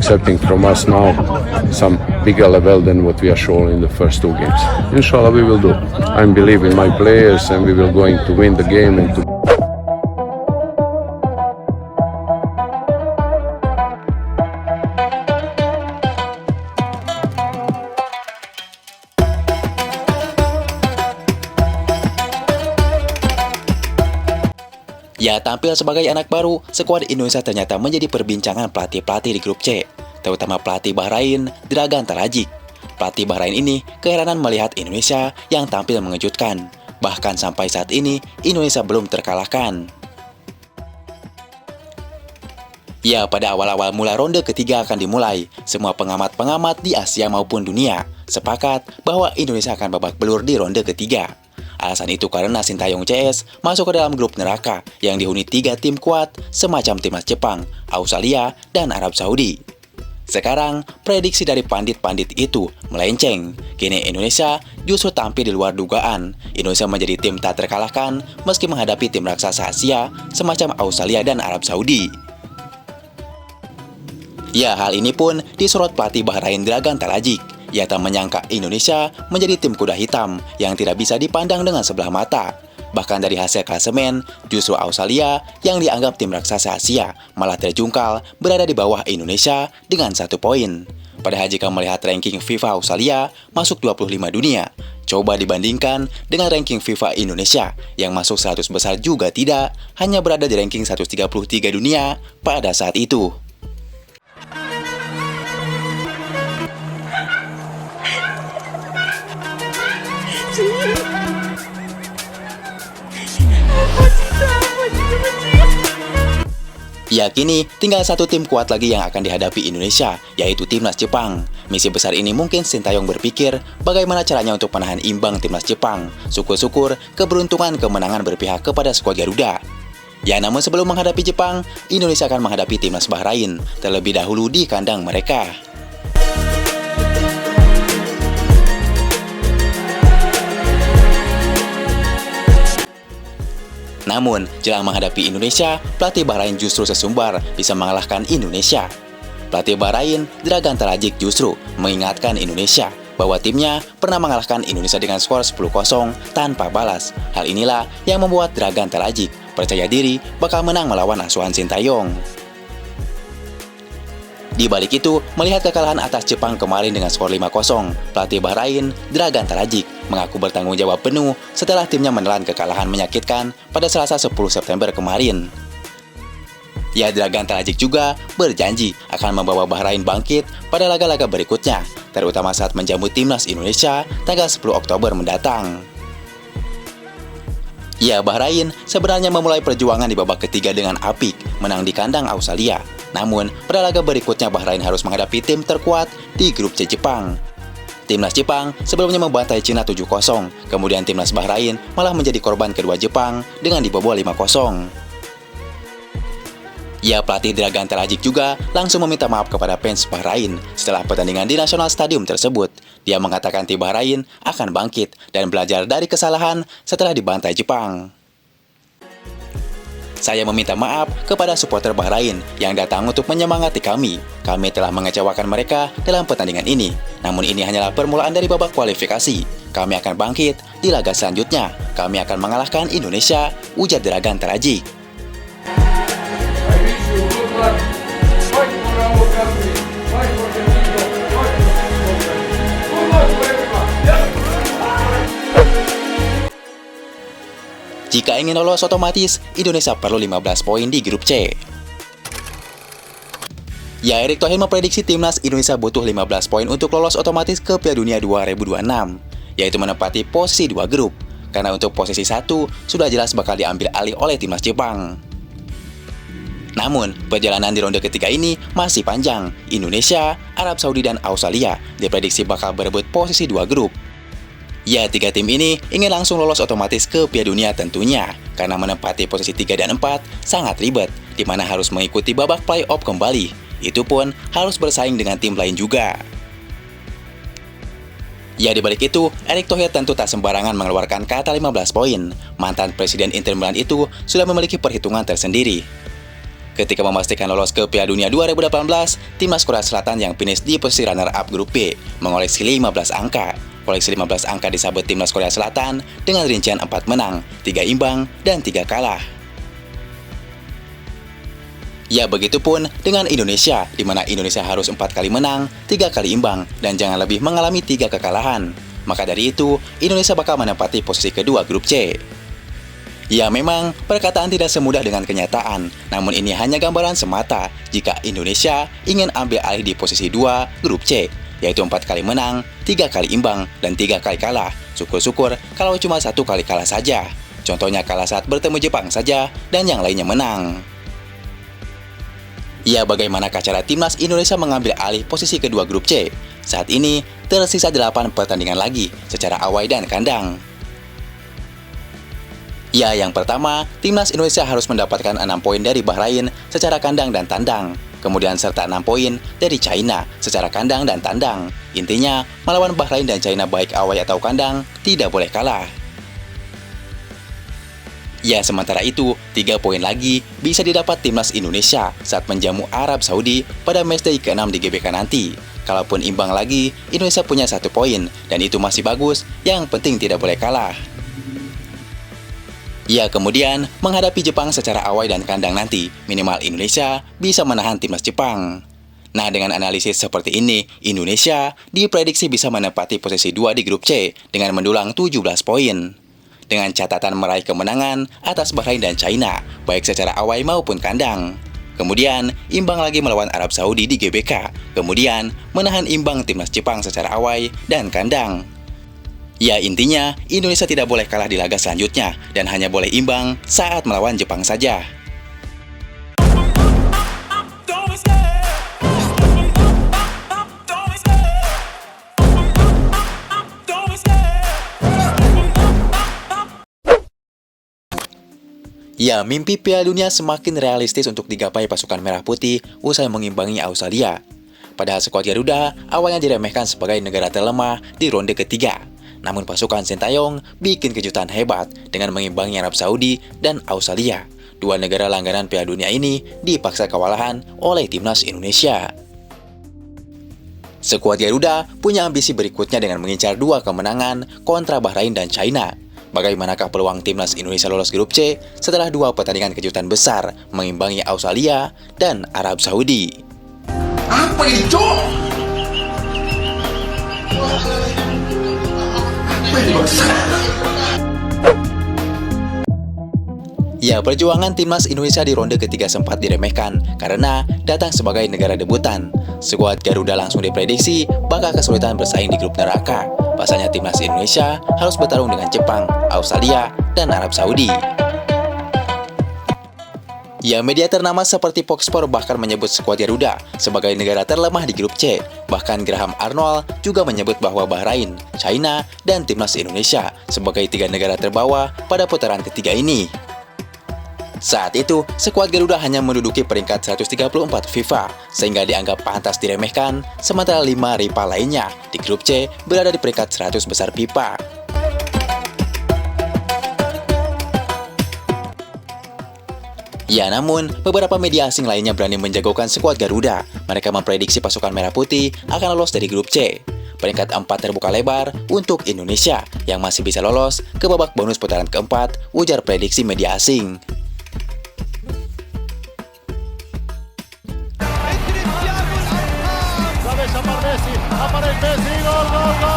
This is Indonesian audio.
accepting from us now some bigger level than what we are showing in the first two games. Inshallah, we will do. I believe in my players, and we will going to win the game and to. Ya, tampil sebagai anak baru, skuad Indonesia ternyata menjadi perbincangan pelatih-pelatih di grup C, terutama pelatih Bahrain, Dragan Tarajic. Pelatih Bahrain ini keheranan melihat Indonesia yang tampil mengejutkan. Bahkan sampai saat ini, Indonesia belum terkalahkan. Ya, pada awal-awal mula ronde ketiga akan dimulai, semua pengamat-pengamat di Asia maupun dunia sepakat bahwa Indonesia akan babak belur di ronde ketiga. Alasan itu karena Sintayong CS masuk ke dalam grup neraka yang dihuni 3 tim kuat semacam timnas Jepang, Australia, dan Arab Saudi. Sekarang, prediksi dari pandit-pandit itu melenceng. Kini Indonesia justru tampil di luar dugaan. Indonesia menjadi tim tak terkalahkan meski menghadapi tim raksasa Asia semacam Australia dan Arab Saudi. Ya, hal ini pun disorot pelatih Bahrain Dragan Tarajic. Ia tak menyangka Indonesia menjadi tim kuda hitam yang tidak bisa dipandang dengan sebelah mata. Bahkan dari hasil klasemen, justru Australia yang dianggap tim raksasa Asia malah terjungkal berada di bawah Indonesia dengan 1 poin. Padahal jika melihat ranking FIFA Australia masuk 25 dunia, coba dibandingkan dengan ranking FIFA Indonesia yang masuk 100 besar juga tidak, hanya berada di ranking 133 dunia pada saat itu. Ya, kini tinggal 1 tim kuat lagi yang akan dihadapi Indonesia, yaitu timnas Jepang. Misi besar ini mungkin Sintayong berpikir bagaimana caranya untuk menahan imbang timnas Jepang. Syukur-syukur keberuntungan kemenangan berpihak kepada skuad Garuda. Ya, namun sebelum menghadapi Jepang, Indonesia akan menghadapi timnas Bahrain terlebih dahulu di kandang mereka. Namun, jelang menghadapi Indonesia, pelatih Bahrain justru sesumbar bisa mengalahkan Indonesia. Pelatih Bahrain, Dragan Tarajic justru mengingatkan Indonesia bahwa timnya pernah mengalahkan Indonesia dengan skor 10-0 tanpa balas. Hal inilah yang membuat Dragan Tarajic percaya diri bakal menang melawan asuhan Sintayong. Di balik itu, melihat kekalahan atas Jepang kemarin dengan skor 5-0, pelatih Bahrain, Dragan Tarajic, mengaku bertanggung jawab penuh setelah timnya menelan kekalahan menyakitkan pada Selasa 10 September kemarin. Ya, Dragan Tarajic juga berjanji akan membawa Bahrain bangkit pada laga-laga berikutnya, terutama saat menjamu timnas Indonesia tanggal 10 Oktober mendatang. Ya, Bahrain sebenarnya memulai perjuangan di babak ketiga dengan apik, menang di kandang Australia. Namun, pada laga berikutnya Bahrain harus menghadapi tim terkuat di grup C Jepang. Timnas Jepang sebelumnya membantai Cina 7-0, kemudian timnas Bahrain malah menjadi korban kedua Jepang dengan dibobol 5-0. Ya, pelatih Dragan Tarajic juga langsung meminta maaf kepada fans Bahrain setelah pertandingan di National Stadium tersebut. Dia mengatakan tim Bahrain akan bangkit dan belajar dari kesalahan setelah dibantai Jepang. Saya meminta maaf kepada supporter Bahrain yang datang untuk menyemangati kami. Kami telah mengecewakan mereka dalam pertandingan ini. Namun ini hanyalah permulaan dari babak kualifikasi. Kami akan bangkit di laga selanjutnya. Kami akan mengalahkan Indonesia, ujar Dragan Tarajic. Jika ingin lolos otomatis, Indonesia perlu 15 poin di grup C. Ya, Erick Thohir memprediksi timnas Indonesia butuh 15 poin untuk lolos otomatis ke Piala Dunia 2026, yaitu menempati posisi 2 grup. Karena untuk posisi 1 sudah jelas bakal diambil alih oleh timnas Jepang. Namun, perjalanan di ronde ketiga ini masih panjang. Indonesia, Arab Saudi, dan Australia diprediksi bakal berebut posisi 2 grup. Ya, 3 tim ini ingin langsung lolos otomatis ke Piala Dunia tentunya, karena menempati posisi 3 dan 4 sangat ribet, di mana harus mengikuti babak play-off kembali. Itu pun harus bersaing dengan tim lain juga. Ya, di balik itu, Erick Thohir tentu tak sembarangan mengeluarkan kata 15 poin. Mantan Presiden Inter Milan itu sudah memiliki perhitungan tersendiri. Ketika memastikan lolos ke Piala Dunia 2018, timnas Korea Selatan yang finish di posisi runner-up grup B mengoleksi 15 angka. Koleksi 15 angka disabet timnas Korea Selatan dengan rincian 4 menang, 3 imbang, dan 3 kalah. Ya, begitupun dengan Indonesia, di mana Indonesia harus 4 kali menang, 3 kali imbang, dan jangan lebih mengalami 3 kekalahan. Maka dari itu, Indonesia bakal menempati posisi kedua grup C. Ya, memang perkataan tidak semudah dengan kenyataan, namun ini hanya gambaran semata jika Indonesia ingin ambil alih di posisi 2 grup C, yaitu 4 kali menang, 3 kali imbang, dan 3 kali kalah. Syukur-syukur kalau cuma 1 kali kalah saja. Contohnya kalah saat bertemu Jepang saja, dan yang lainnya menang. Ya, bagaimanakah cara timnas Indonesia mengambil alih posisi kedua grup C? Saat ini, tersisa 8 pertandingan lagi secara away dan kandang. Ya, yang pertama, timnas Indonesia harus mendapatkan 6 poin dari Bahrain secara kandang dan tandang. Kemudian serta 6 poin dari China secara kandang dan tandang. Intinya, melawan Bahrain dan China baik away atau kandang, tidak boleh kalah. Ya, sementara itu, 3 poin lagi bisa didapat timnas Indonesia saat menjamu Arab Saudi pada matchday ke-6 di GBK nanti. Kalaupun imbang lagi, Indonesia punya 1 poin, dan itu masih bagus, yang penting tidak boleh kalah. Ya, kemudian menghadapi Jepang secara away dan kandang nanti, minimal Indonesia bisa menahan timnas Jepang. Nah, dengan analisis seperti ini, Indonesia diprediksi bisa menempati posisi 2 di grup C dengan mendulang 17 poin. Dengan catatan meraih kemenangan atas Bahrain dan China, baik secara away maupun kandang. Kemudian, imbang lagi melawan Arab Saudi di GBK. Kemudian, menahan imbang timnas Jepang secara away dan kandang. Ya, intinya, Indonesia tidak boleh kalah di laga selanjutnya dan hanya boleh imbang saat melawan Jepang saja. Ya, mimpi Piala Dunia semakin realistis untuk digapai pasukan Merah Putih usai mengimbangi Australia. Padahal skuad Garuda awalnya diremehkan sebagai negara terlemah di ronde ketiga. Namun pasukan Sintayong bikin kejutan hebat dengan mengimbangi Arab Saudi dan Australia. 2 negara langganan Piala Dunia ini dipaksa kewalahan oleh timnas Indonesia. Skuad Garuda punya ambisi berikutnya dengan mengincar 2 kemenangan kontra Bahrain dan China. Bagaimanakah peluang timnas Indonesia lolos grup C setelah 2 pertandingan kejutan besar mengimbangi Australia dan Arab Saudi? Apa ini, Cok? Ya, perjuangan timnas Indonesia di ronde ketiga sempat diremehkan karena datang sebagai negara debutan. Skuad Garuda langsung diprediksi bakal kesulitan bersaing di grup neraka. Pasalnya timnas Indonesia harus bertarung dengan Jepang, Australia, dan Arab Saudi. Ya, media ternama seperti Fox Sports bahkan menyebut skuad Garuda sebagai negara terlemah di grup C. Bahkan Graham Arnold juga menyebut bahwa Bahrain, China, dan timnas Indonesia sebagai 3 negara terbawah pada putaran ketiga ini. Saat itu, skuad Garuda hanya menduduki peringkat 134 FIFA, sehingga dianggap pantas diremehkan, sementara 5 rival lainnya di grup C berada di peringkat 100 besar FIFA. Ya, namun beberapa media asing lainnya berani menjagokan skuad Garuda. Mereka memprediksi pasukan Merah Putih akan lolos dari grup C. Peringkat 4 terbuka lebar untuk Indonesia yang masih bisa lolos ke babak bonus putaran keempat, ujar prediksi media asing. Aparece Messi, gol, gol, gol.